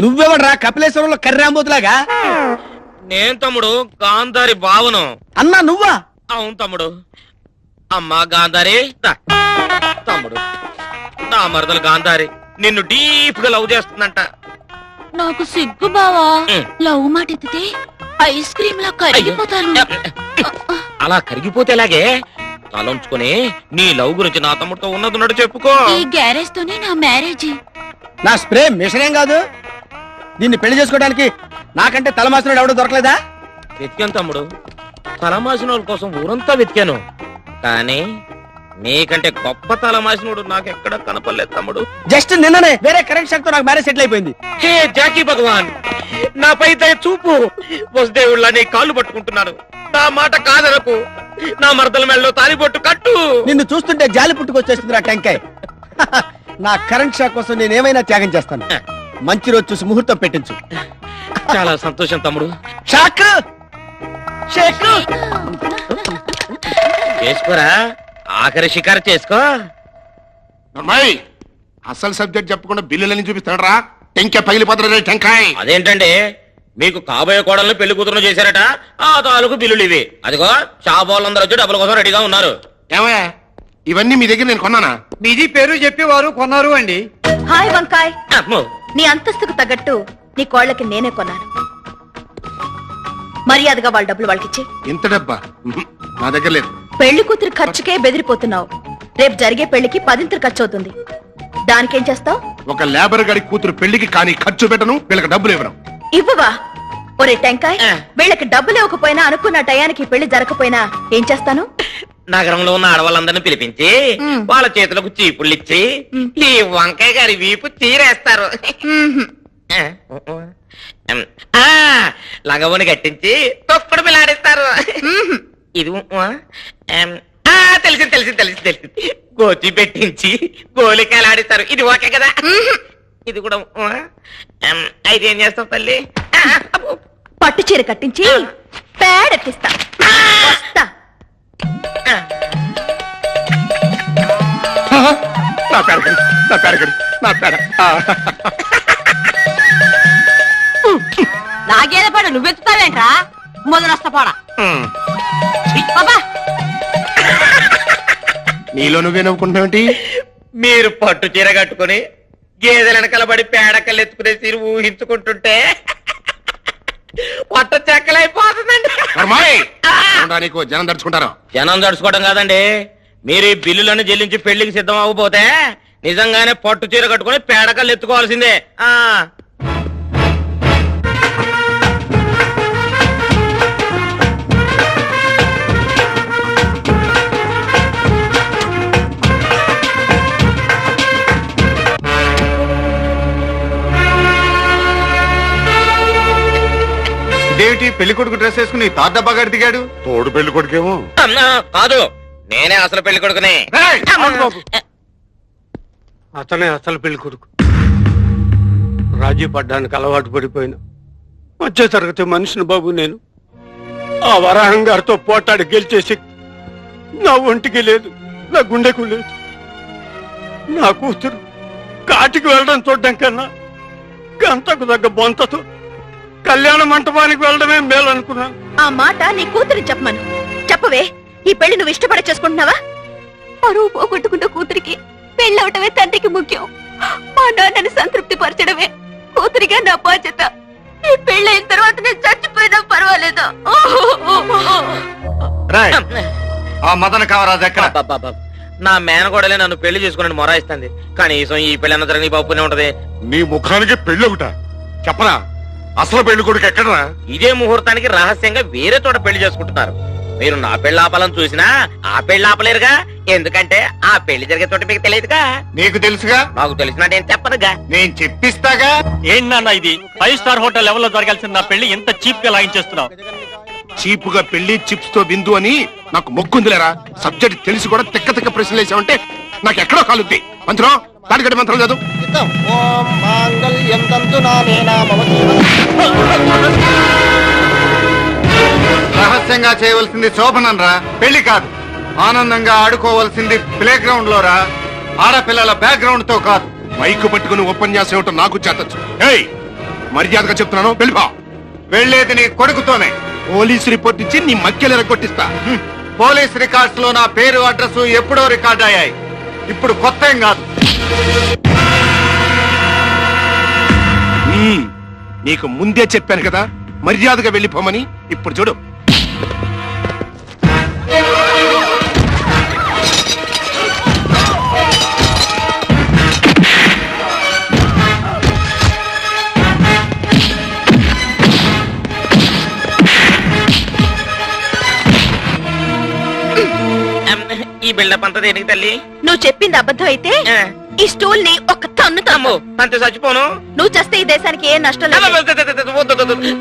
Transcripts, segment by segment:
నువ్వెవడ్రా కపిలేశ్వరంలో కర్రాంబోతులాగా? నేను తమ్ముడు గాంధారి బావను. అన్నా నువ్వా? అవును తమ్ముడు. అమ్మా గాంధారి, తమ్ముడు నా మరదలు గాంధారి నిన్ను డీప్ గా లవ్ చేస్తుందంట. నాకు సిగ్గు బావా, లవ్ మాట ఎత్తితే ఐస్ క్రీమ్ లా కరిగిపోతాను. అలా కరిగిపోతే ఎలాగే? తలంచుకుని నీ లవ్ గురించి నా తమ్ముడితో ఉన్నది చెప్పుకో. ఈ గ్యారేజ్ తోనే నా మ్యారేజ్. నా స్ప్రే మిషన్ ఏం కాదు. దీన్ని పెళ్లి చేసుకోవడానికి నాకంటే తలమాసినోడు ఎవడో దొరకలేదా? వెతికాను తమ్ముడు, తలమాసిన వాళ్ళ కోసం ఊరంతా వెతికాను, కానీ నీకంటే గొప్ప తలమాసినోడు నాకెక్కడ కనపడలేదు తమ్ముడు. జస్ట్ నిన్ననే వేరే కరెంట్ షాక్ తో నాకు మ్యారేజ్ సెటిల్ అయిపోయింది. హే జాకీ భగవాన్, నాపై దయ చూపు. వసుదేవుళ్ళ నీ కాళ్ళు పట్టుకుంటున్నాను, నా మాట కాదనకు. నా మరదల మెళ్ళలో తాలిబొట్టు కట్టు. నిన్ను చూస్తుంటే జాలి పుట్టుకొచ్చేస్తుంది రా టెంకాయ్. నా కరెంట్ షాక్ కోసం నేనేమైనా త్యాగం చేస్తాను. మంచి రోజు చూసి ముహూర్తం పెట్టించు. చాలా సంతోషం తమ్ముడు. షాక్ షేక్ చేసుకోరా, ఆఖరి షికారు చేసుకో. అమ్మాయి అసలు సబ్జెక్ట్ చెప్పకుండా బిల్లులని చూపిస్తాడరా. టెంకాయ పగిలిపోతాడు టెంకాయ్. అదేంటండి, మీకు కాబోయే కోడలను పెళ్లి కూతురు చేశారట, ఆ తాలూకు బిల్లులు ఇవి. అదిగో షాప్ వాళ్ళందరూ వచ్చి డబ్బుల కోసం రెడీగా ఉన్నారు. ఏమయ్యా ఇవన్నీ మీ దగ్గర నేను కొన్నానా? నిధి పేరు చెప్పి వారు కొన్నారు అండి. హాయ్ వంకాయ్, అమ్మో, నీ అంతస్తుకు తగ్గట్టు నీ కోళ్ళకి నేనే కొన్నాను. మర్యాదగా వాళ్ళ డబ్బులు వాళ్ళకిచ్చి. ఇంత డబ్బా నా దగ్గర లేదు. పెళ్లి కూతురు ఖర్చుకే బెదిరిపోతున్నావు. రేపు జరిగే పెళ్లికి 10 ఖర్చు అవుతుంది. దానికేం చేస్తావు? ఒక లేబర్ గడి కూతురు పెళ్లికి కానీ ఖర్చు పెట్టను, వీళ్ళకి డబ్బులు ఇవ్వడం. ఇవ్వవా? ఒరే టెంకాయ్, వీళ్ళకి డబ్బులు ఇవ్వకపోయినా అనుకున్న టయానికి పెళ్లి జరగకపోయినా ఏం చేస్తాను? నగరంలో ఉన్న ఆడవాళ్ళందరినీ పిలిపించి వాళ్ళ చేతులకు చీపుళ్ళు ఇచ్చి ఈ వంకాయ గారి వీపు చీరేస్తారు. లంగవని కట్టించి తొక్కడు పిల్లాడిస్తారు. ఇది తెలిసింది తెలిసింది తెలిసింది తెలిసింది గోచి పెట్టించి గోలికాయలు ఆడిస్తారు. ఇది ఓకే కదా? ఇది కూడా అయితే ఏం చేస్తావు తల్లి? పట్టు చీర కట్టించి పేడెత్తిస్తా. వస్తా. నా పేరగడి నా పేరగడి నా పేర. నాగేద పాడు నువ్వెత్తుతావేంట్రా? మొదలొస్తా నీలో నువ్వే నవ్వుకుంటున్నావేంటి? మీరు పట్టు చీర కట్టుకుని గేదెల వెనకాల పడి పేడకలు ఎత్తుకునే తీరు ఊహించుకుంటుంటే పొట్ట చెక్కలైపోతుందండి. నీకు జనం దడుచుకుంటారు. జనం దడుచుకోవడం కాదండి, మీరు ఈ బిల్లులను చెల్లించి పెళ్లికి సిద్ధం అవ్వకపోతే నిజంగానే పట్టు చీర కట్టుకుని పేడకలు ఎత్తుకోవాల్సిందే. ఇదేమిటి పెళ్లి కొడుకు డ్రెస్ వేసుకుని తాద్దబ్బాగాడు దిగాడు? తోడు పెళ్లి కొడుకేమో. కాదు, నేనే అసలు పెళ్లి కొడుకునే. అతనే అసలు పెళ్లి కొడుకు. రాజీ పడ్డానికి అలవాటు పడిపోయిన మధ్య తరగతి మనిషిని బాబు నేను. ఆ వరాహం గారితో పోటాడి గెలిచేసి నా ఒంటికి లేదు, నా గుండెకు లేదు. నా కూతురు కాటికి వెళ్ళడం చూడడం కన్నా గంతకు తగ్గ బొంతతో కళ్యాణ మంటపానికి వెళ్ళడమే మేలు అనుకున్నాను. ఆ మాట నీ కూతురు చెప్పమను. చెప్పవే, ఈ పెళ్లి నువ్వు ఇష్టపడే చేసుకుంటున్నావా? పరువు పోగొట్టుకున్న కూతురికి పెళ్ళవటమే తండ్రికి ముఖ్యం. మా నాన్నని సంతృప్తి పరచడమే కూతురిగా నా బాధ్యత. ఈ పెళ్ళైన తర్వాత నేను చచ్చిపోయినా పర్వాలేదు. ఆ మదన కావరాజు ఎక్కడ? నా మేనగోడలే నన్ను పెళ్లి చేసుకుని మొరాయిస్తుంది. కనీసం ఈ పెళ్లి అన్న జరగని బాబునే ఉంటది. నీ ముఖానికి పెళ్లి ఒకట చెప్పరా? అసలు పెళ్లి కొడుకు ఎక్కడరా? ఇదే ముహూర్తానికి రహస్యంగా వేరే చోట పెళ్లి చేసుకుంటున్నారు. మీరు నా పెళ్లి ఆపాలని చూసినా ఆ పెళ్లి ఆపలేరుగా. ఎందుకంటే ఆ పెళ్లి జరిగే చోట మీకు తెలియదుగా. నీకు తెలుసుగా? నాకు తెలిసినా నేను చెప్పనుగా. నేను చెప్పిస్తాగా. ఏంటన్నా ఇది? 5 స్టార్ హోటల్ లెవెల్లో జరగాల్సిన నా పెళ్లి ఎంత చీప్ గా లాగించేస్తున్నావు? చీప్ గా పెళ్లి చిప్స్ తో విందు అని నాకు మొక్కుందిలేరా. సబ్జెక్ట్ తెలిసి కూడా తిక్క తిక్క ప్రశ్నలు వేసామంటే నాకు ఎక్కడో కాలుద్ది. మంత్రం తాడిగడి మంత్రం చదువు. రహస్యంగా ఖచ్చితంగా చేయవలసింది శోభనం రా, పెళ్లి కాదు. ఆనందంగా ఆడుకోవాల్సింది ప్లే గ్రౌండ్ లో రా, ఆడపిల్లల బ్యాక్గ్రౌండ్ తో కాదు. మైకు పట్టుకుని ఉపన్యాసం ఏమిటో నాకు చేతచ్చు. ఏయ్, మర్యాదగా చెప్తున్నాను, వెళ్ళిపో. వెళ్లేది నీ కొడుకుతోనే. పోలీసు రిపోర్ట్ ఇచ్చి నీ మక్కెలు ఎరగొట్టిస్తా. పోలీస్ రికార్డ్స్ లో నా పేరు అడ్రస్ ఎప్పుడో రికార్డ్ అయ్యాయి. ఇప్పుడు కొత్త ఏం కాదు. నీకు ముందే చెప్పాను కదా మర్యాదగా వెళ్ళిపోమని. ఇప్పుడు చూడు. ఈ బిల్డప్ అంతా దేనికి తల్లి? నువ్వు చెప్పింది అబద్ధం అయితే ఆ, ఈ స్టూల్ ని ఒక తన్ను అమ్మో తమ్ము. అంతే చచ్చిపోను. నువ్వు చేస్తే ఈ దేశానికి ఏ నష్టం అమ్మ, లేదు. వద్దు, వద్దు, వద్దు, వద్దు, వద్దు.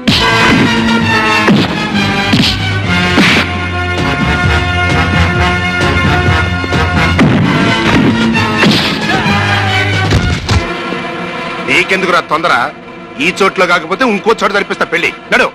నీకెందుకురా తొందర? ఈ చోట్లో కాకపోతే ఇంకో చోట జరిపిస్తా పెళ్లి. నడు.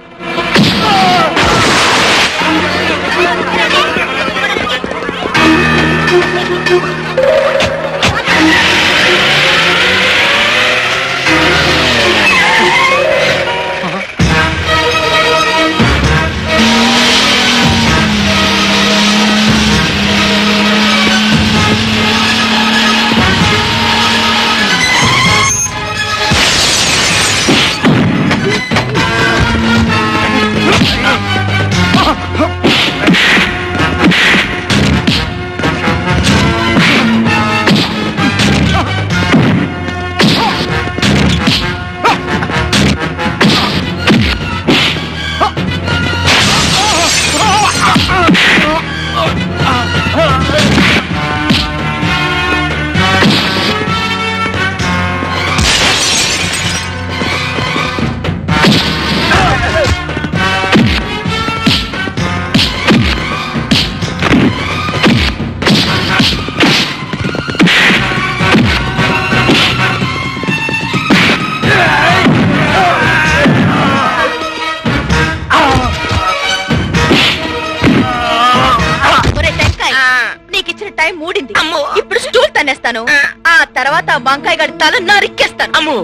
ఒరే టెంకాయ్, ఆ, నీకు ఇచ్చిన టైం మూడింది. అమ్మో. ఇప్పుడు స్టూల్ తన్నేస్తాను. ఆ తర్వాత ఆ వంకాయ గడి తల నరికేస్తాను. అమ్ము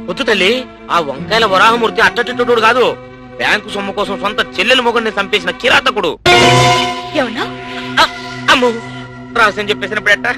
వద్దు తల్లి. ఆ వంకాయల వరాహమూర్తి అట్టట్టుడు కాదు. బ్యాంకు సొమ్ము కోసం సొంత చెల్లెలు మొగుడిని చంపేసిన కిరాతకుడు. ఏమన్నా ఆ, అమ్ము రాసని చెప్పేసినప్పుడు ఎట్టా?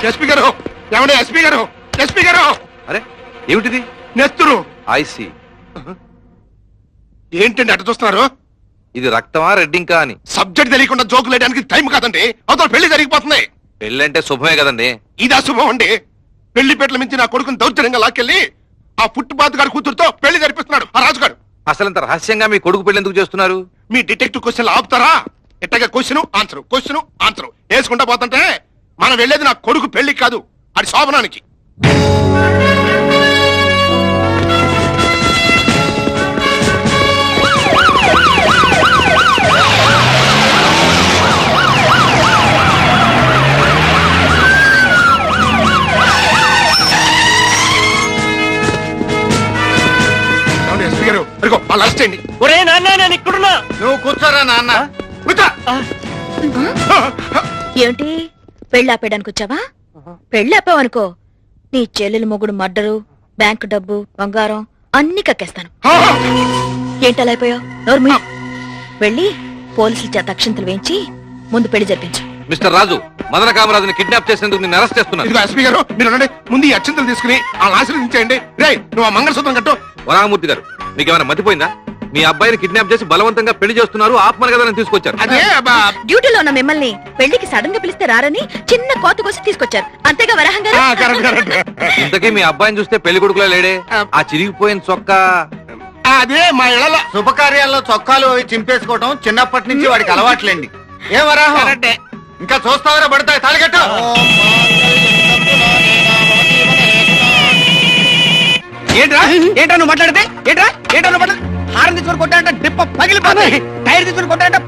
ఎస్పీ గారు, ఏమండి ఎస్పీ గారు, ఎస్పీ గారు, అరే ఏమిటిది? నెత్తురు. ఐసి ఏంటండి అట్ట చూస్తున్నారు? ఇది రక్తమా రెడ్డింకా అని. సబ్జెక్ట్ తెలియకుండా జోకులు వేయడానికి టైం కాదండి. అవతల పెళ్లి జరిగిపోతుంది. పెళ్ళంటే శుభమే కదండి. ఇది అశుభం అండి. పెళ్లి పెట్ల మించి నా కొడుకుని దౌర్జన్యంగా లాక్కెళ్ళి ఆ ఫుట్పాత్ గారి కూతురుతో పెళ్లి జరిపిస్తున్నాడు ఆ రాజుగారు. అసలు ఇంత రహస్యంగా మీ కొడుకు పెళ్లి ఎందుకు చేస్తున్నారు? మీ డిటెక్టివ్ క్వశ్చన్ ఆపుతారా? ఎట్టగా క్వశ్చన్ ఆన్సర్ వేసుకుంటా పోతుంటే మనం వెళ్ళేది నా కొడుకు పెళ్లి కాదు, అది శోభనానికి. ఎస్పీ గారు, అరెస్ట్ చేయండి. ఒరే నాన్న, నేను ఇక్కడున్నా. నువ్వు కూర్చోరా నాన్న. కూర్చో. ఏమిటి పెళ్లి ఆపేయడానికి వచ్చావా? పెళ్లి ఆపావనుకో నీ చెల్లెలు మొగుడు మర్డరు, బ్యాంకు డబ్బు, బంగారం అన్ని కక్కేస్తాను. ఏంటలా అయిపోయావు? నోర్మి వెళ్ళి పోలీసుల చేత అక్షింతలు వేయించి ముందు పెళ్లి జరిపించు. మిస్టర్ రాజు, మదన కామరాజుని కిడ్నాప్ చేసేందుకు నిన్ను అరెస్ట్ చేస్తున్నాను. ఇదిగో ఎస్పీ గారు, మీరు ఉండండి. ముందు ఈ అక్షంతలు తీసుకుని ఆ ఆశీర్వదించేయండి. రే, నువ్వు ఆ మంగళసూత్రం కట్టు. వరామూర్తి గారు, మీకేమైనా మతిపోయిందా? మీ అబ్బాయిని కిడ్నాప్ చేసి బలవంతంగా పెళ్లి చేస్తున్నారు. ఆత్మను కదా తీసుకొచ్చారు. అదే డ్యూటీలో ఉన్న మిమ్మల్ని పెళ్లికి సడన్ గా పిలిస్తే రారని చిన్న కోత కోసి తీసుకొచ్చారు. అంతేగా వరహం గారు? కరెక్ట్. ఇంతకీ మీ అబ్బాయిని చూస్తే పెళ్లి కొడుకులా లేడే? ఆ చిరిగిపోయిన చొక్కా ఆ అదే మా ఇళ్ళలో శుభకార్యాల్లో చొక్కాలు అవి చింపేసుకోవటం చిన్నప్పటి నుంచి వాడికి అలవాట్లేండి. ఏ వరాహం ఇంకా చూస్తావరా పడతాయి తాళిగట్టు. ఏంట్రా ఏంట్రా నువ్వు మాట్లాడితే ఏంట్రా నువ్వు మాట్లాడు హారం తీసుకొని కొట్టాడంటే డిప్ప పగిలిపోతుంది టైర్ తీసుకొని కొట్టాడంటే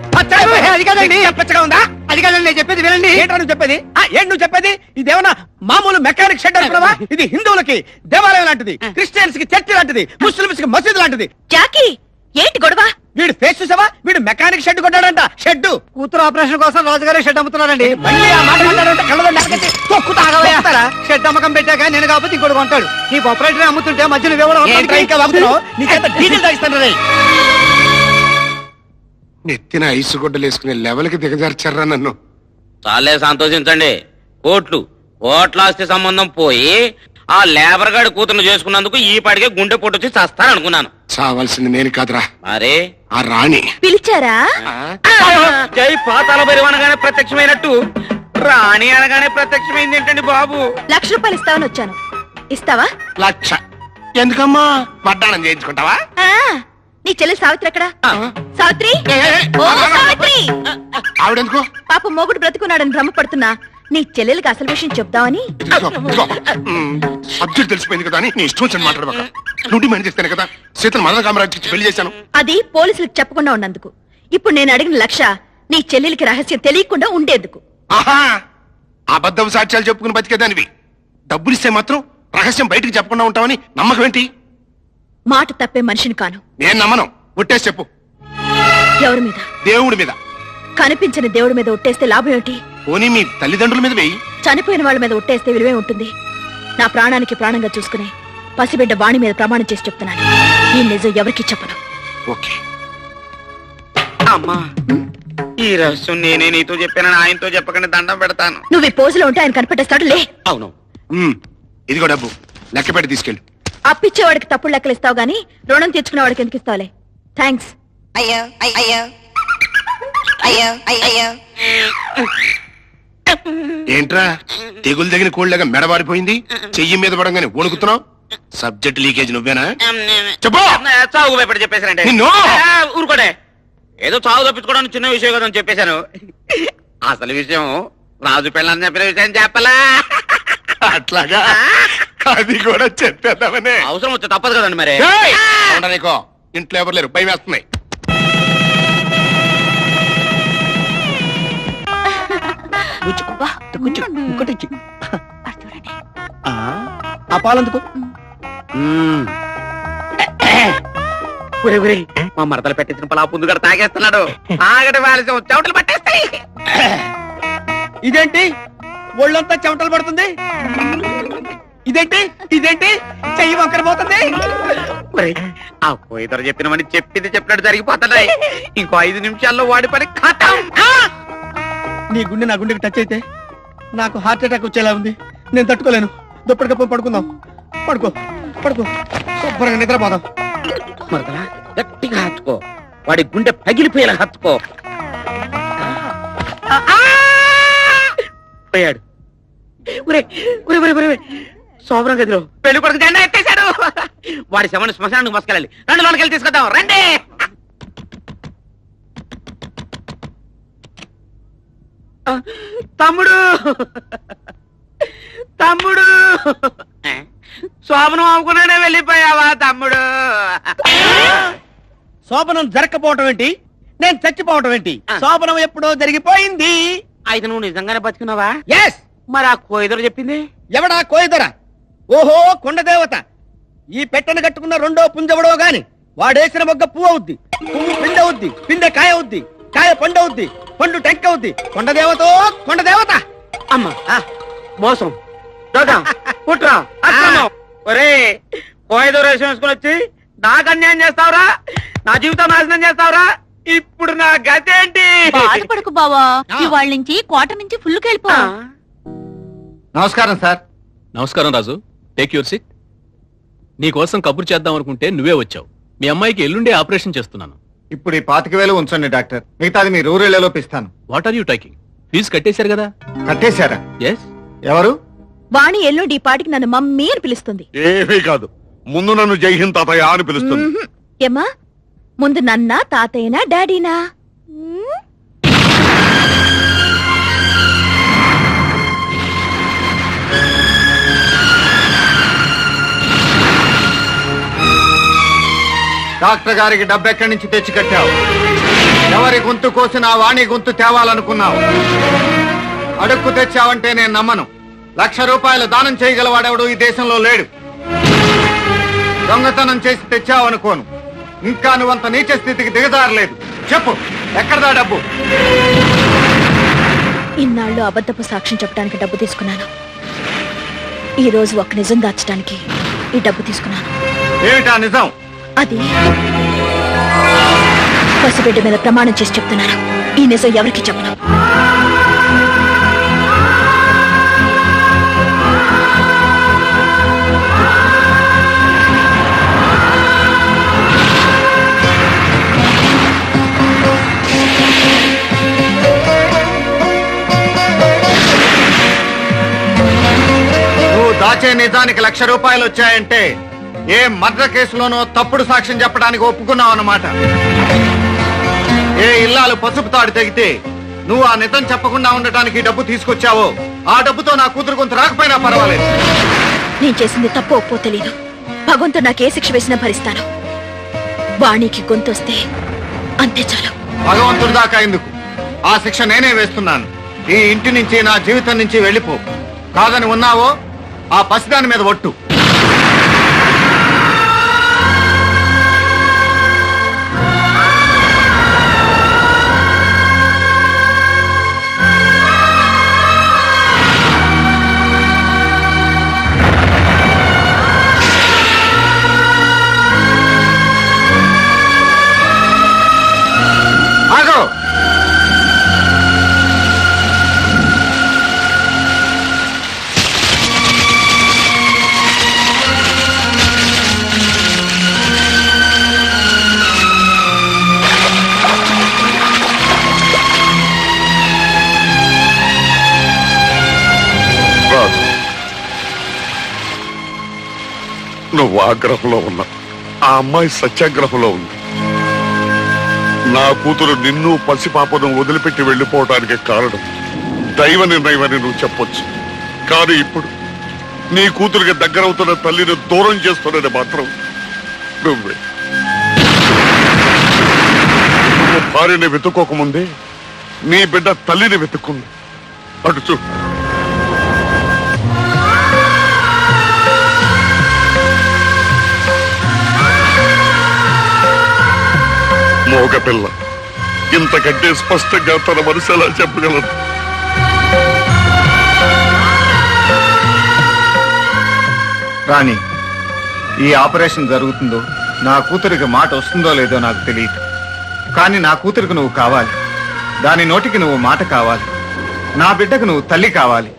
అది కాదండి పచ్చగా ఉందా అది కాదండి నేను చెప్పేది వినండి ఏంట్రా నువ్వు చెప్పేది ఏంటి నువ్వు చెప్పేది ఇదేమన్నా మామూలు మెకానిక్ షెడ్ అనుకున్నావా ఇది హిందువులకి దేవాలయం లాంటిది క్రిస్టియన్స్ కి చర్చి లాంటిది ముస్లిమ్స్ కి మసీద్ లాంటిది జాకీ ఏంటి గొడవ? వీడు ఫేస్ చూసావా వీడు మెకానిక్ షెడ్ కొట్టాడంట షెడ్ కూతురు ఆపరేషన్ కోసం రాజుగారే షెడ్ అమ్ముతున్నారండి. మళ్ళీ ఆ మాట మాట్లాడాడంటే కళ్ళలో తొక్కుతారా షెడ్ అమ్మకం పెట్టాక నేను కాకపోతే ఇంకోటి కొంటాడు. నీ ఆపరేటర్ అమ్ముతుంటే మధ్యలో ఇంకా వాగుతున్నావు నీ చేత డీజిల్ తాగిస్తాను రే నెత్తిన ఐసు గుడ్డలు వేసుకునే లెవెల్కి దిగజార్చారా నన్ను. చాలే సంతోషించండి. కోట్లాస్తి సంబంధం పోయి ఆ లేబర్ గాడి కూతురు చేసుకున్నందుకు ఈ పాటికే గుండె పొట్టు వచ్చి చస్తాననుకున్నాను. చావాల్సింది నేను కాదురా మరే ఆ రాణి. పిలిచారా? జై పాతాల భైరవ అనగానే ప్రత్యక్షమైనట్టు రాణి అనగానే ప్రత్యక్షమైంది ఏంటండి బాబు? ₹1,00,000 ఇస్తావని వచ్చాను. ఇస్తావా? 1,00,000 ఎందుకమ్మా వడ్డాణం చేయించుకుంటావా? ఆ, నీ చెల్లి సావిత్రి ఎక్కడా? సావిత్రి, ఓ సావిత్రి! ఆవిడెందుకు? పాప మొగుడు బ్రతుకున్నాడని భ్రమపడుతున్నా నీ చెల్లెలకి అసలు విషయం చెప్దామని. సబ్జెక్ట్ తెలిసిపోయింది కదా అని నీ ఇష్టం వచ్చిన మాట్లాడబాక. డ్యూటీ మేనేజ్ చేస్తాను కదా సీతను మదన కామరాజ్ ఇచ్చి పెళ్లి చేశాను. అది పోలీసులకు చెప్పకుండా ఉన్నందుకు. ఇప్పుడు నేను అడిగిన 1,00,000 నీ చెల్లెలికి రహస్యం తెలియకుండా ఉండేందుకు. ఆహా అబద్ధం సాక్ష్యాలు చెప్పుకుని బతికేదానివి. డబ్బులు ఇస్తే మాత్రం రహస్యం బయటికి చెప్పకుండా ఉంటావని నమ్మకం ఏంటి? మాట తప్పే మనిషిని కాను. నేను నమ్మను. ఒట్టేసి చెప్పు. ఎవరి మీద? దేవుడి మీద. కనిపించిన దేవుడి మీద ఒట్టేస్తే లాభం ఏమిటి? పోనీ మీ తల్లిదండ్రుల మీద వేయి. చనిపోయిన వాళ్ళ మీద ఒట్టేస్తే విలువే ఉంటుంది. నా ప్రాణానికి ప్రాణంగా చూసుకునే పసిబిడ్డ వాణి మీద ప్రమాణం చేసి చెప్తున్నాను. ఈ నిజం ఎవరికి చెప్పను. ఓకే. అమ్మా ఈ రహస్యం నేనే నీతో చెప్పానని ఆయనతో చెప్పకుండా దండం పెడతాను. నువ్వు ఈ పోజులో ఉంటే ఆయన కనిపెట్టేస్తాడు. లే. అవును. ఇదిగో డబ్బు లెక్క పెట్టి తీసుకెళ్ళు. అప్పిచ్చేవాడికి తప్పుడు లెక్కలు ఇస్తావు గానీ రుణం తెచ్చుకునే వాడికి ఎందుకు ఇస్తావులే. థ్యాంక్స్. ఏంట్రా తెగులు తగిన కోళ్ళగా మెడబారిపోయింది. చెయ్యి మీద పడంగానే వణుకుతున్నావు. సబ్జెక్ట్ లీకేజ్ నువ్వేనా? చెప్పు. చావు భయపడి చెప్పేశానంటే నిన్ను. ఊరుకోడే. ఏదో చావు తప్పించుకోవడానికి చిన్న విషయం కదా అని చెప్పేశాను. అసలు విషయం రాజు పెళ్ళని చెప్పిన విషయం చెప్పలా. అట్లాగా అది కూడా చెప్పేద్దామనే. అవసరం వచ్చే తప్పదు కదండి మరి. నీకో ఇంట్లో ఎవరు లేరు భయం వేస్తున్నాయి. ఆ పాలందుకు మా మరదలు పెట్టించిన పలా పుందు కూడా తాగేస్తున్నాడు. ఆగటి వాల్సిన చెమటలు పట్టేస్తాయి. ఇదేంటి ఒళ్ళంతా చెమటలు పడుతుంది? ఇదేంటి చెయ్యి వంకర పోతుంది? ఆ పోయిదరు చెప్పినవని చెప్పింది చెప్పినట్టు జరిగిపోతున్నాయి. ఇంకో 5 నిమిషాల్లో వాడి పని ఖతం. నీ గుండె నా గుండెకి టచ్ అయితే నాకు హార్ట్ అటాక్ వచ్చేలా ఉంది. నేను తట్టుకోలేను. దుప్పటి కప్పు పడుకుందాం. పడుకో శుభ్రంగా నిద్రపోదాం. మరదలా గట్టిగా హత్తుకో. వాడి గుండె పగిలిపోయేలా హత్తుకో. పోయాడు. శోభనం గదిలో పెళ్లి కొడుకు జెండా ఎత్తేశాడు. వాడి శవని శ్మశానానికి మోసుకెళ్ళాలి. రెండు లోనికి వెళ్ళి తీసుకొద్దాం రండి. తమ్ముడు శోభనం అవ్వకుండానే వెళ్ళిపోయావా తమ్ముడు? శోభనం జరగకపోవటం ఏంటి? నేను చచ్చిపోవటం ఏంటి? శోభనం ఎప్పుడో జరిగిపోయింది. అయితే నువ్వు నిజంగానే బతుకున్నావా? ఎస్. మరి ఆ కోయిదరు చెప్పింది ఎవడా కోయిదరా? ఓహో కొండ దేవత. ఈ పెట్టను కట్టుకున్న రెండో పుంజవడో గాని వాడేసిన మొగ్గ పువ్వు అవుద్ది, పువ్వు పిండి అవుద్ది, పిండె కాయ అవుద్ది, కాయ పండు అవుద్ది, పండు టెంక అవుద్ది. కొండ దేవత. అమ్మా మోసం కుట్రా. ఒరే కోయిదరు వేషం వేసుకుని వచ్చి నాకు అన్యాయం చేస్తావురా? నా జీవితం నాశనం చేస్తావురా? ఇప్పుడు నా గతి ఏంటి? బాధపడకు బావా. ఇవాళ నుంచి క్వార్టర్ నుంచి ఫుల్ వెళ్ళిపో. నమస్కారం సార్. నమస్కారం రాజు. Take your SIT. నీకోసం కబురు చేద్దాం అనుకుంటే నువ్వే వచ్చావు. మీ అమ్మాయికి ఎల్లుండే ఆపరేషన్ చేస్తున్నాను. ఇప్పుడు ఈ 25,000 ఉంచండి డాక్టర్. మిగతాది మీ రూరల్ ఇస్తాను. What are you talking? Fee కట్టేశారు కదా? కట్టేశారా? ఎస్. ఎవరు? వాణి ఎల్లుండి ఈ పాటికి నన్ను మమ్మీ అని పిలుస్తుంది. ఏమీ కాదు, ముందు నన్ను జై హింద్ తాతయ్య అని పిలుస్తుంది. ఏమ్మా ముందు నన్న తాతయ్యనా డాడీనా? డాక్టర్ గారికి డబ్బెక్కడి నుంచి తెచ్చి కట్టావు? ఎవరి గొంతు కోసిన ఆ వాణి గొంతు తేవాలనుకున్నావు? అడుక్కు తెచ్చావంటే నేను నమ్మను. 1,00,000 రూపాయలు దానం చేయగలవాడెవడు ఈ దేశంలో లేడు. దొంగతనం చేసి తెచ్చావనుకోను. ఇంకా నువ్వంత నీచ స్థితికి దిగజారలేదు. చెప్పు, ఎక్కడదా డబ్బు? ఇన్నాళ్ళు అబద్ధపు సాక్ష్యం చెప్పడానికి డబ్బు తీసుకున్నాను. ఈ రోజు ఒక నిజం దాచడానికి ఈ డబ్బు తీసుకున్నాను. ఏమిటా నిజం? అది పసిబిడ్డ మీద ప్రమాణం చేసి చెప్తున్నాను. ఈ నిజం ఎవరికి చెప్పను. నువ్వు దాచే నిజానికి 1,00,000 రూపాయలు వచ్చాయంటే ఏ మర్డర్ కేసులోనో తప్పుడు సాక్ష్యం చెప్పడానికి ఒప్పుకున్నావు అన్నమాట. ఏ ఇల్లాలు పసుపు తాడు తెగితే నువ్వు ఆ నిజం చెప్పకుండా ఉండటానికి డబ్బు తీసుకొచ్చావో ఆ డబ్బుతో నా కూతురు గొంతు రాకపోయినా పర్వాలేదు. నేను చేసింది తప్పు ఒప్పో తెలీదు. భగవంతుడు నాకు ఏ శిక్ష వేసినా భరిస్తాను. వాణికి గొంతు వస్తే అంతే చాలు. భగవంతుడి దాకా ఎందుకు? ఆ శిక్ష నేనే వేస్తున్నాను. ఈ ఇంటి నుంచి నా జీవితం నుంచి వెళ్ళిపో. కాదని ఉన్నావో ఆ పసిదాని మీద ఒట్టు. ఆగో! రాజు, నువ్వు ఆగ్రహంలో ఉన్నా, ఆ అమ్మాయి సత్యాగ్రహంలో ఉంది. నా కూతురు నిన్ను పసిపాపను వదిలిపెట్టి వెళ్ళిపోవడానికి కారణం దైవ నిర్ణయం అని నువ్వు చెప్పొచ్చు. కానీ ఇప్పుడు నీ కూతురికి దగ్గరవుతున్న తల్లిని దూరం చేస్తున్నది మాత్రం నువ్వే. నువ్వు భార్యని వెతుక్కోకముందే నీ బిడ్డ తల్లిని వెతుక్కుంది. అటు చూ. మోగపిల్ల ఇంతకంటే స్పష్టంగా తన మనసు ఎలా చెప్పగలదు? రాణి, ఈ ఆపరేషన్ జరుగుతుందో నా కూతురికి మాట వస్తుందో లేదో నాకు తెలియదు. కానీ నా కూతురికి నువ్వు కావాలి. దాని నోటికి నువ్వు మాట కావాలి. నా బిడ్డకు నువ్వు తల్లి కావాలి.